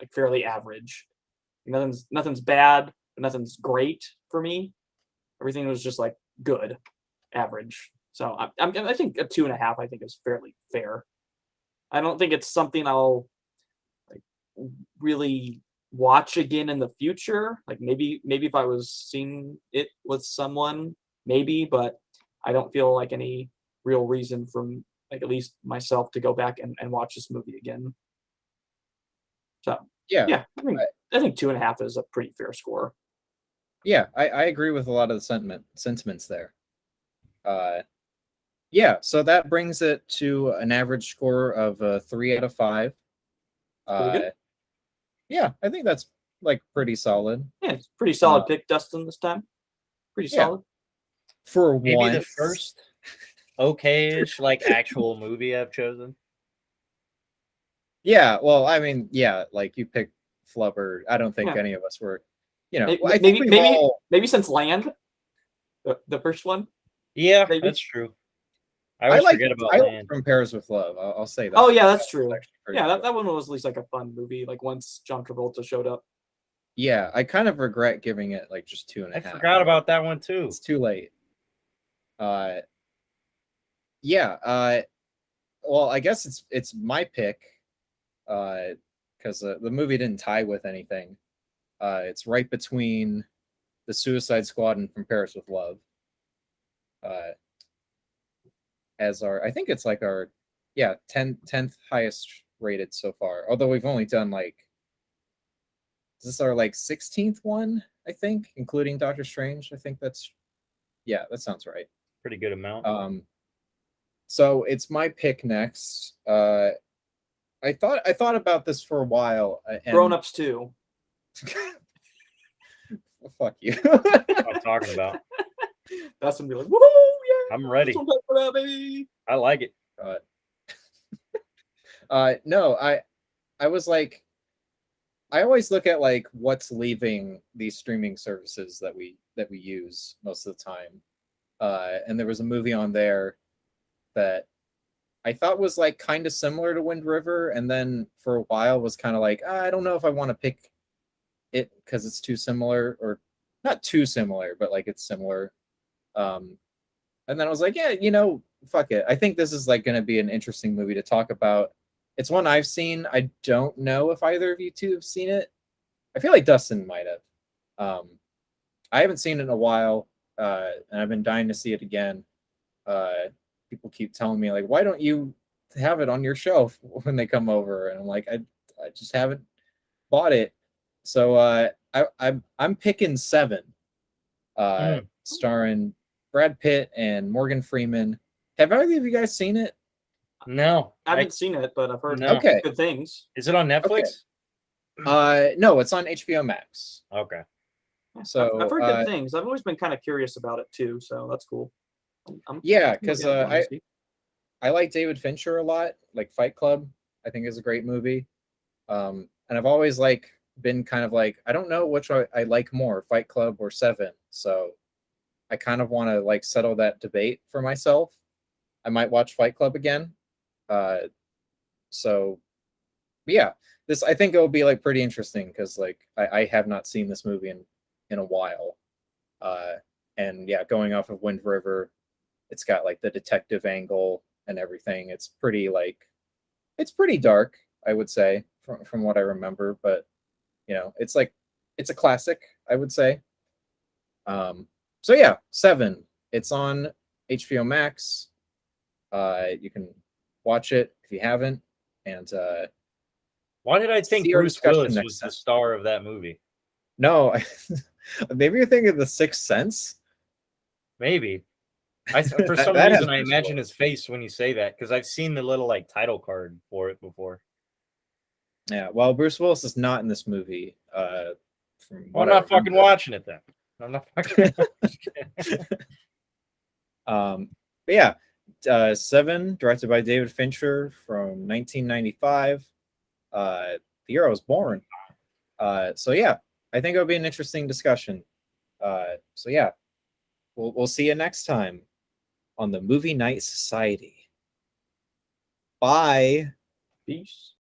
like fairly average. Nothing's bad, but nothing's great for me. Everything was just like good, average. So I think a 2.5 I think is fairly fair. I don't think it's something I'll like really watch again in the future. Like maybe if I was seeing it with someone, maybe, but I don't feel like any real reason from like at least myself to go back and watch this movie again. So Yeah, yeah, I think 2.5 is a pretty fair score. yeah, I agree with a lot of the sentiments there. Uh, yeah, so that brings it to an average score of 3 out of 5. Pretty good. Uh, yeah, I think that's like pretty solid. Yeah, it's pretty Uh, solid pick, Dustin, this time. Pretty yeah, solid. for Maybe the once. first okay-ish like actual movie I've chosen. Yeah, well, I mean, yeah, like you picked Flubber. I don't think Yeah. any of us were, Maybe well, I think maybe we've maybe, all, maybe since Land, the first one, Yeah, maybe. that's true. I always forget about I like Land. From Paris with Love. I'll say Oh that. yeah, That that's was true. actually pretty Yeah, that, good. that one was at least like a fun movie. Like once John Travolta showed up. Yeah, I kind of regret giving it like just two and a I half. forgot about that one too. It's too late. Uh, yeah. Well, I guess it's my pick. Because the movie didn't tie with anything. It's right between the Suicide Squad and From Paris with Love. Uh, as our, I think it's like our, yeah, 10th highest rated so far. Although we've only done like, is this our like 16th one? I think, including Doctor Strange. I think that's, yeah, that sounds right. Pretty good amount. So it's my pick next. I thought about this for a while. Grown Ups too. Fuck you. What I'm talking about. That's gonna be like, woo, yeah. I'm ready. That's what I'm talking about, baby. I like it. No, I was like, I always look at like what's leaving these streaming services that we use most of the time. And there was a movie on there that I thought was like kind of similar to Wind River, and then for a while was kind of like, I don't know if I want to pick it because it's too similar, or not too similar, but like it's similar. And then I was like, yeah, fuck it. I think this is like going to be an interesting movie to talk about. It's one I've seen. I don't know if either of you two have seen it. I feel like Dustin might have. I haven't seen it in a while, and I've been dying to see it again. People keep telling me like, why don't you have it on your shelf when they come over? And I'm like, I just haven't bought it. So I'm picking Seven, starring Brad Pitt and Morgan Freeman. Have either of you guys seen it? No, I haven't seen it, but I've heard No. Okay. good things. Is it on Netflix? No, it's on HBO Max. Okay. So I've heard good things. I've always been kind of curious about it too, so that's cool. Yeah, I'm because looking at it, I like David Fincher a lot. Like Fight Club, I think is a great movie. And I've always like been kind of like, I don't know which I like more, Fight Club or Seven. So I kind of want to like settle that debate for myself. I might watch Fight Club again. So yeah, this I think it will be like pretty interesting because like I have not seen this movie in a while. And yeah, going off of Wind River, it's got like the detective angle and everything. It's pretty dark, I would say, from what I remember, but it's like it's a classic, I would say. So yeah, Seven. It's on HBO Max. You can watch it if you haven't. And Why did I think see our Bruce discussion Willis next was time. the star of that movie? No, maybe you're thinking of The Sixth Sense. Maybe. For That- some that has reason, I Bruce imagine Willis. his face when you say that because I've seen the little like title card for it before. Yeah, well, Bruce Willis is not in this movie. From Well, what I'm I not fucking remember. watching it then. I'm not fucking. But yeah, Seven, directed by David Fincher from 1995. The year I was born. So yeah, I think it'll be an interesting discussion. So yeah, we'll see you next time on the Movie Night Society. Bye. Peace.